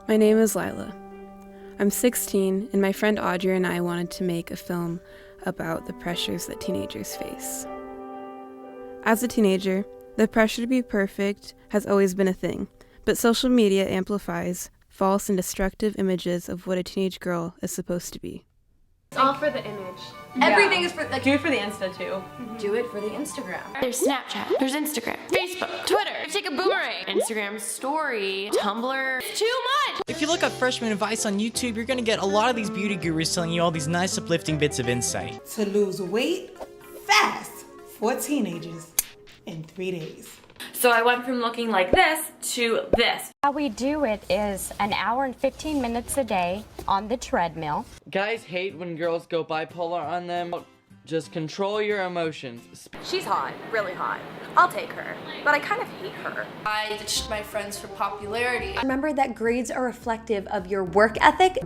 My name is Lilah. I'm 16, and my friend Audrey and I wanted to make a film about the pressures that teenagers face. As a teenager, the pressure to be perfect has always been a thing, but social media amplifies false and destructive images of what a teenage girl is supposed to be. It's all for the image. Everything is for, like, do it for the Insta too. Do it for the Instagram. There's Snapchat, there's Instagram, Facebook, Twitter, take a boomerang, Instagram story, Tumblr. It's too much! If you look up freshman advice on YouTube, you're gonna get a lot of these beauty gurus telling you all these nice uplifting bits of insight. To lose weight fast for teenagers in 3 days. So I went from looking like this to this. How we do it is an hour and 15 minutes a day on the treadmill. Guys hate when girls go bipolar on them. Just control your emotions. She's hot, really hot. I'll take her, but I kind of hate her. I ditched my friends for popularity. Remember that grades are reflective of your work ethic.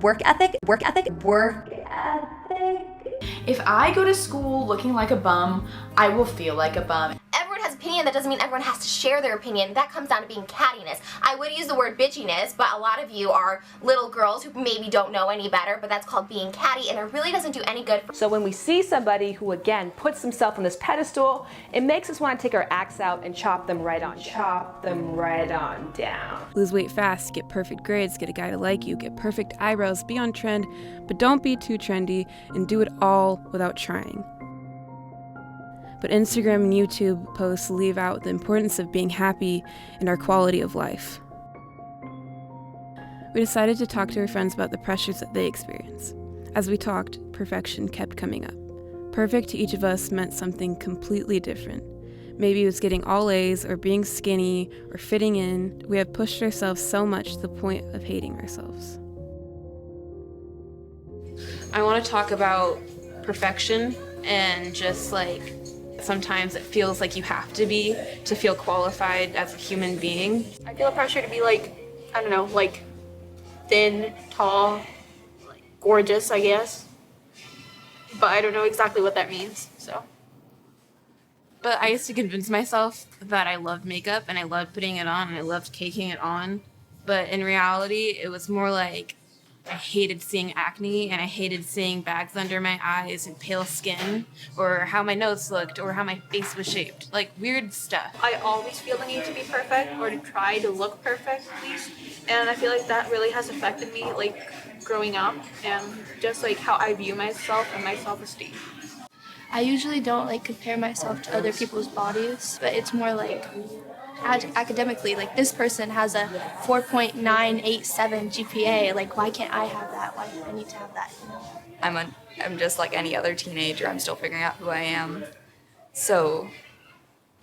If I go to school looking like a bum, I will feel like a bum. Everyone has opinion, that doesn't mean everyone has to share their opinion. That comes down to being cattiness. I would use the word bitchiness, but a lot of you are little girls who maybe don't know any better, but that's called being catty, and it really doesn't do any good. So when we see somebody who, again, puts himself on this pedestal, it makes us want to take our axe out and chop them right on down. Lose weight fast, get perfect grades, get a guy to like you, get perfect eyebrows, be on trend, but don't be too trendy, and do it all without trying. But Instagram and YouTube posts leave out the importance of being happy and our quality of life. We decided to talk to our friends about the pressures that they experience. As we talked, perfection kept coming up. Perfect to each of us meant something completely different. Maybe it was getting all A's or being skinny or fitting in. We have pushed ourselves so much to the point of hating ourselves. I want to talk about perfection and just like sometimes it feels like you have to be to feel qualified as a human being. I feel a pressure to be like, I don't know, like thin, tall, like gorgeous, I guess. But I don't know exactly what that means, so. But I used to convince myself that I loved makeup and I loved putting it on and I loved caking it on. But in reality, it was more like I hated seeing acne and I hated seeing bags under my eyes and pale skin or how my nose looked or how my face was shaped. Like weird stuff. I always feel the need to be perfect or to try to look perfect at least. And I feel like that really has affected me like growing up and just like how I view myself and my self-esteem. I usually don't like compare myself to other people's bodies, but it's more like academically, like this person has a 4.987 GPA, like why can't I have that? Why do I need to have that? I'm just like any other teenager. I'm still figuring out who I am. So,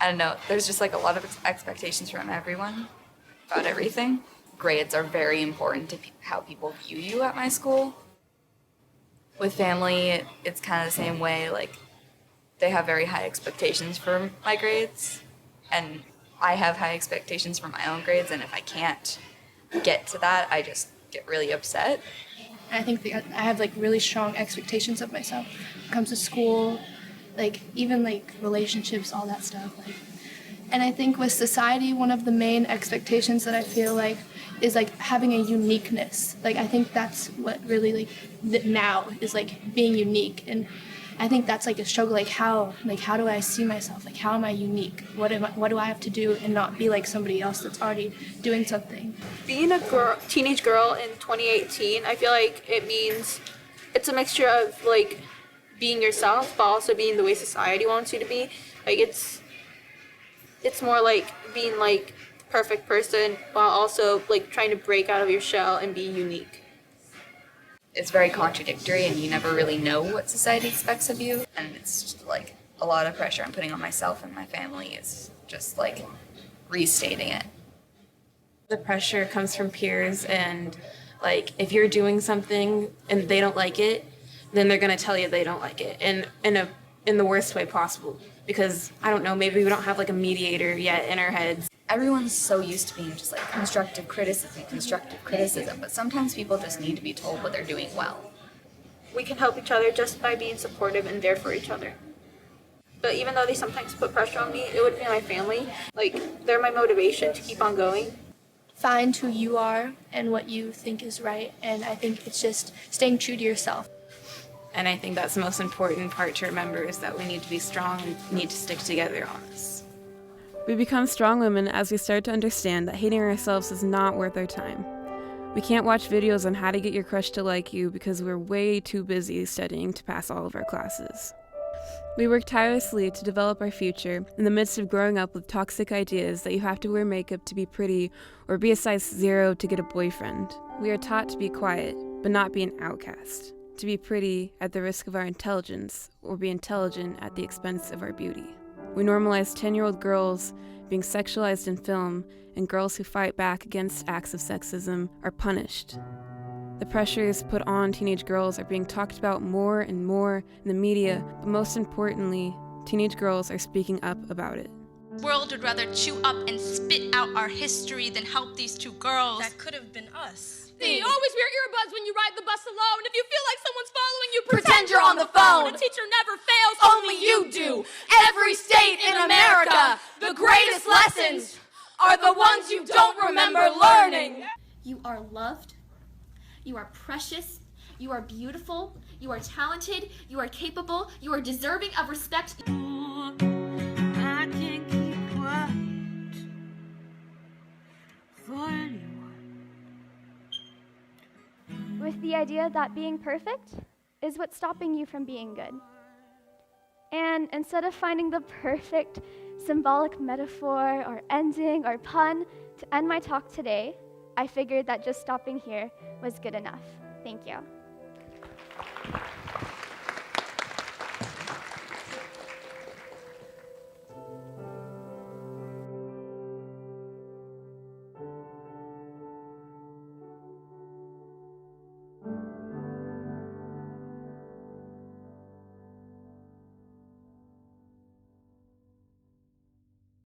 I don't know, there's just like a lot of expectations from everyone about everything. Grades are very important to how people view you at my school. With family, it's kind of the same way, like they have very high expectations for my grades, and I have high expectations for my own grades, and if I can't get to that, I just get really upset. I think I have like really strong expectations of myself when it comes to school, like even like relationships, all that stuff. Like, and I think with society, one of the main expectations that I feel like is like having a uniqueness. Like I think that's what really like now is like being unique, and I think that's like a struggle. Like how do I see myself? Like how am I unique? What do I have to do and not be like somebody else that's already doing something? Being a teenage girl in 2018, I feel like it means it's a mixture of like being yourself, but also being the way society wants you to be. Like it's more like being like the perfect person while also like trying to break out of your shell and be unique. It's very contradictory and you never really know what society expects of you, and it's just like a lot of pressure I'm putting on myself and my family is just like restating it. The pressure comes from peers, and like if you're doing something and they don't like it, then they're going to tell you they don't like it, and in the worst way possible, because I don't know, maybe we don't have like a mediator yet in our heads. Everyone's so used to being just like constructive criticism, but sometimes people just need to be told what they're doing well. We can help each other just by being supportive and there for each other. But even though they sometimes put pressure on me, it would be my family. Like, they're my motivation to keep on going. find who you are and what you think is right. And I think it's just staying true to yourself. And I think that's the most important part to remember, is that we need to be strong and need to stick together on this. We become strong women as we start to understand that hating ourselves is not worth our time. We can't watch videos on how to get your crush to like you because we're way too busy studying to pass all of our classes. We work tirelessly to develop our future in the midst of growing up with toxic ideas that you have to wear makeup to be pretty or be a size 0 to get a boyfriend. We are taught to be quiet, but not be an outcast, to be pretty at the risk of our intelligence or be intelligent at the expense of our beauty. We normalize 10-year-old girls being sexualized in film, and girls who fight back against acts of sexism are punished. The pressures put on teenage girls are being talked about more and more in the media, but most importantly, teenage girls are speaking up about it. The world would rather chew up and spit out our history than help these two girls. That could have been us. See, always wear earbuds when you ride the bus alone. If you feel like someone's following you, Pretend you're on the phone. A teacher never fails, Only you do. Every state in America, the greatest lessons are the ones you don't remember learning. You are loved. You are precious. You are beautiful. You are talented. You are capable. You are deserving of respect. I can't keep quiet for anyone. With the idea that being perfect is what's stopping you from being good. And instead of finding the perfect symbolic metaphor or ending or pun to end my talk today, I figured that just stopping here was good enough. Thank you.